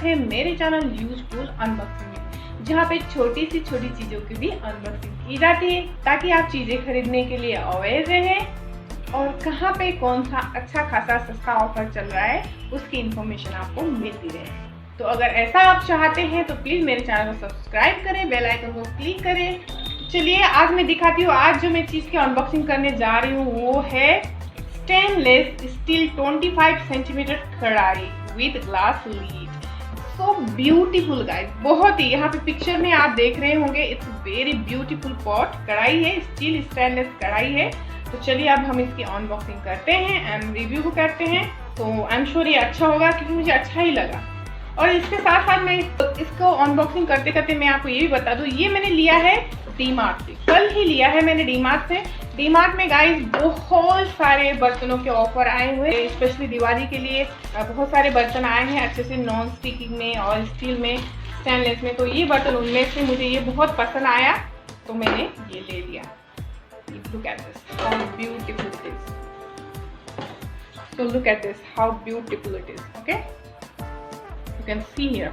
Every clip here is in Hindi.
है मेरे चैनल यूजफुल अनबॉक्सिंग में, जहाँ पे छोटी सी छोटी चीज़ों की भी अनबॉक्सिंग की जाती है ताकि आप चीज़ें खरीदने के लिए अवेयर रहें और कहाँ पे कौन सा अच्छा खासा सस्ता ऑफर चल रहा है उसकी इन्फॉर्मेशन आपको मिलती रहे। तो अगर ऐसा आप चाहते हैं तो प्लीज़ मेरे चैनल को सब्सक्राइब करें, बेल आइकन को क्लिक करें। चलिए आज मैं दिखाती हूँ। आज जो मैं चीज़ की अनबॉक्सिंग करने जा रही हूँ वो है स्टेनलेस स्टील 25 सेंटीमीटर कढ़ाई with glass lead. So beautiful guys, बहुत ही, यहाँ पे पिक्चर में आप देख रहे होंगे, इट्स वेरी ब्यूटीफुल पॉट कढ़ाई है, स्टील स्टेनलेस कढ़ाई है। तो चलिए अब हम इसकी अनबॉक्सिंग करते हैं एंड रिव्यू भी करते हैं। तो आई एम श्योर ये अच्छा होगा क्योंकि मुझे अच्छा ही लगा। और इसके साथ साथ मैं इसको अनबॉक्सिंग करते करते मैं आपको ये भी बता दूं, ये मैंने लिया है डीमार्ट से, कल ही लिया है मैंने डीमार्ट से। डीमार्ट में गाइस बहुत सारे बर्तनों के ऑफर आए हुए हैं, स्पेशली दिवाली के लिए बहुत सारे बर्तन आए हैं अच्छे से, नॉन स्टिकिंग में और स्टील में, स्टेनलेस में। तो ये बर्तन उनमें से मुझे ये बहुत पसंद आया तो मैंने ये ले लिया। Look at this how beautiful it is. So look at this how beautiful it is. Okay, you can see here.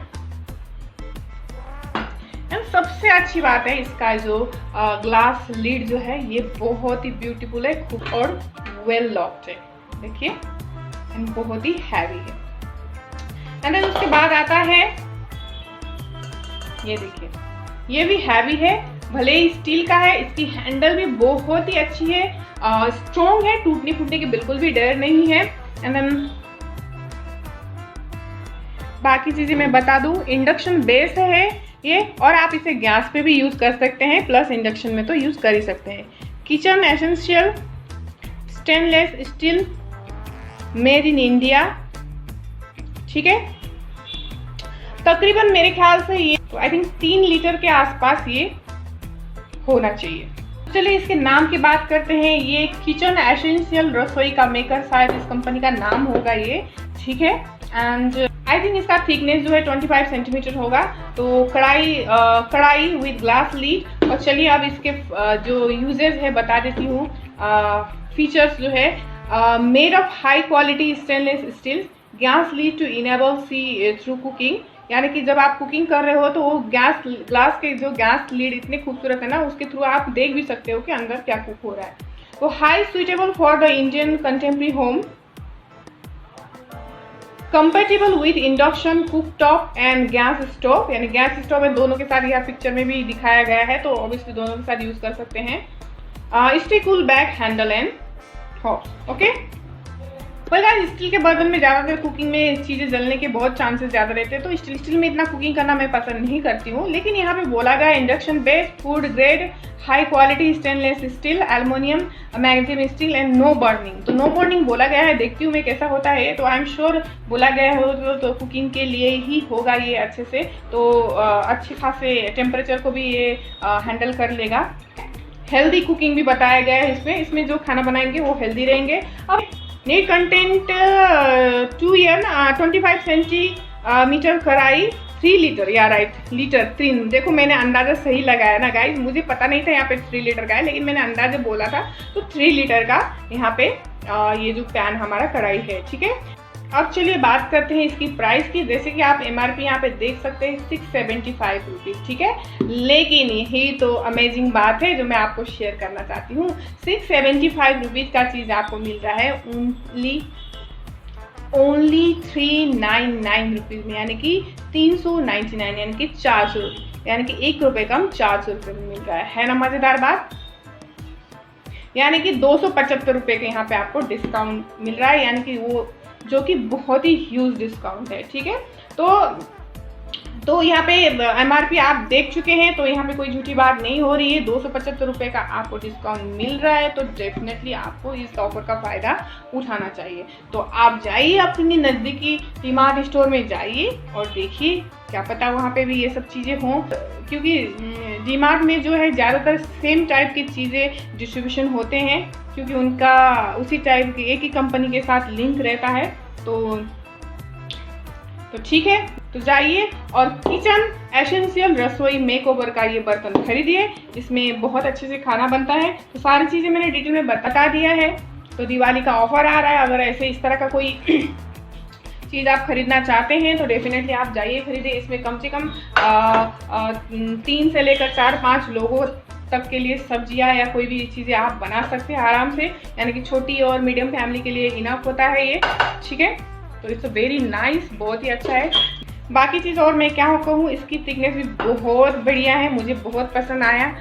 And सबसे अच्छी बात है इसका जो ग्लास लीड जो है ये बहुत ही ब्यूटीफुल है और वेल लॉक्ड है, देखिए, एंड बहुत ही हैवी है। एंड देन उसके बाद आता है ये, देखिए ये भी हैवी है, भले ही स्टील का है, इसकी हैंडल भी बहुत ही अच्छी है, स्ट्रॉन्ग है, टूटने फूटने की बिल्कुल भी डर नहीं है। एंड देन बाकी चीजें मैं बता दूं, इंडक्शन बेस है ये, और आप इसे गैस पे भी यूज कर सकते हैं, प्लस इंडक्शन में तो यूज कर ही सकते हैं। Kitchen essential stainless steel made in India, ठीक है। तकरीबन मेरे ख्याल से ये आई थिंक 3 लीटर के आसपास ये होना चाहिए। चलिए इसके नाम की बात करते हैं। ये किचन एसेंशियल रसोई का मेकर, शायद इस कंपनी का नाम होगा ये, ठीक है। एंड आई थिंक इसका थिकनेस जो है 25 सेंटीमीटर होगा। तो कढ़ाई विद ग्लास लीड। और चलिए अब इसके जो यूजेस है बता देती हूँ। फीचर्स जो है, made of high quality stainless steel gas lid to enable see through cooking, यानी कि जब आप कुकिंग कर रहे हो तो वो ग्लास के जो गैस लीड इतने खूबसूरत है ना, उसके थ्रू आप देख भी सकते हो कि अंदर क्या कुक हो रहा है। तो high suitable for the Indian contemporary home, compatible with induction cooktop and gas stove, यानी गैस स्टोव है दोनों के साथ, यह पिक्चर में भी दिखाया गया है, तो ऑब्वियसली दोनों के साथ यूज कर सकते हैं। Stay cool back handle and hot. Okay, पर गाइस स्टील के बर्तन में ज़्यादातर कुकिंग में चीज़ें जलने के बहुत चांसेस ज़्यादा रहते हैं, तो स्टील में इतना कुकिंग करना मैं पसंद नहीं करती हूँ। लेकिन यहाँ पे बोला गया induction based food grade high quality stainless steel aluminium magnetium steel and no burning. तो नो बर्निंग बोला गया है, देखती हूँ मैं कैसा होता है। तो आई एम श्योर बोला गया हो तो कुकिंग के लिए ही होगा ये अच्छे से, तो अच्छे खासे टेम्परेचर को भी ये हैंडल कर लेगा। हेल्दी कुकिंग भी बताया गया है इसमें जो खाना बनाएंगे वो हेल्दी रहेंगे। अब नीड कंटेंट 25 सेंटीमीटर कढ़ाई 3 लीटर, या राइट लीटर 3। देखो मैंने अंदाजा सही लगाया ना गाइस, मुझे पता नहीं था यहाँ पे 3 लीटर का है, लेकिन मैंने अंदाजा बोला था, तो 3 लीटर का यहाँ पे ये जो पैन हमारा कढ़ाई है, ठीक है। अब चलिए बात करते हैं इसकी प्राइस की। जैसे कि आप MRP यहाँ पे देख सकते हैं 675 रुपीज़, ठीक है। लेकिन यही तो अमेजिंग बात है जो मैं आपको शेयर करना चाहती हूँ। 675 रुपीज़ का चीज़ आपको मिल रहा है ओनली 399 रुपीज़ में, यानी कि 399, यानी कि 400 रुपये, यानी कि 1 रुपये कम 400 रुपये में मिल रहा है ना। मज़ेदार बात, यानी कि 275 रुपये के यहाँ पे आपको डिस्काउंट मिल रहा है, यानी कि वो जो कि बहुत ही ह्यूज डिस्काउंट है, ठीक है। तो यहाँ पे MRP आप देख चुके हैं, तो यहाँ पे कोई झूठी बात नहीं हो रही है। 275 रुपये का आपको डिस्काउंट मिल रहा है, तो डेफिनेटली आपको इस ऑफर का फ़ायदा उठाना चाहिए। तो आप जाइए अपनी नज़दीकी डीमार्ट स्टोर में जाइए और देखिए, क्या पता वहाँ पे भी ये सब चीज़ें हों, क्योंकि डीमार्ट में जो है ज़्यादातर सेम टाइप की चीज़ें डिस्ट्रीब्यूशन होते हैं, क्योंकि उनका उसी टाइप की एक ही कंपनी के साथ लिंक रहता है। तो ठीक है, तो जाइए और किचन एसेंशियल रसोई मेकओवर का ये बर्तन खरीदिए। इसमें बहुत अच्छे से खाना बनता है। तो सारी चीज़ें मैंने डिटेल में बता दिया है। तो दिवाली का ऑफर आ रहा है, अगर ऐसे इस तरह का कोई चीज़ आप खरीदना चाहते हैं तो डेफिनेटली आप जाइए खरीदे। इसमें कम से कम 3 से लेकर 4-5 लोगों तक के लिए सब्जियां या कोई भी चीज़ें आप बना सकते हैं आराम से, यानी कि छोटी और मीडियम फैमिली के लिए इनफ होता है ये, ठीक है। तो इट्स वेरी नाइस, बहुत ही अच्छा है। बाकी चीज़ और मैं क्या कहूँ, इसकी थिकनेस भी बहुत बढ़िया है, मुझे बहुत पसंद आया।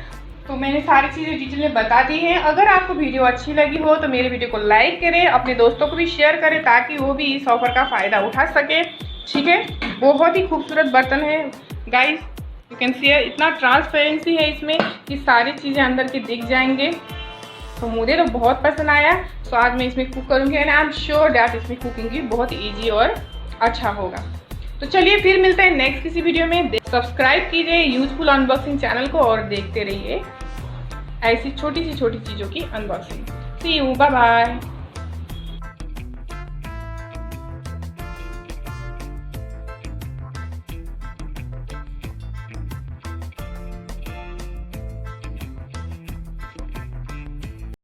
तो मैंने सारी चीज़ें डिटेल में बता दी हैं। अगर आपको वीडियो अच्छी लगी हो तो मेरे वीडियो को लाइक करें, अपने दोस्तों को भी शेयर करें ताकि वो भी इस ऑफर का फ़ायदा उठा सके, ठीक है। बहुत ही खूबसूरत बर्तन है गाइस, यू कैन सी इतना ट्रांसपेरेंसी है इसमें कि सारी चीज़ें अंदर के दिख जाएंगे। तो मुझे तो बहुत पसंद आया। तो आज मैं इसमें कुक करूँगी and I am sure that इसमें कुकिंग भी बहुत ईजी और अच्छा होगा। तो चलिए फिर मिलते हैं नेक्स्ट किसी वीडियो में। सब्सक्राइब कीजिए यूजफुल अनबॉक्सिंग चैनल को और देखते रहिए ऐसी छोटी सी चीज़ों की unboxing. See you, bye bye.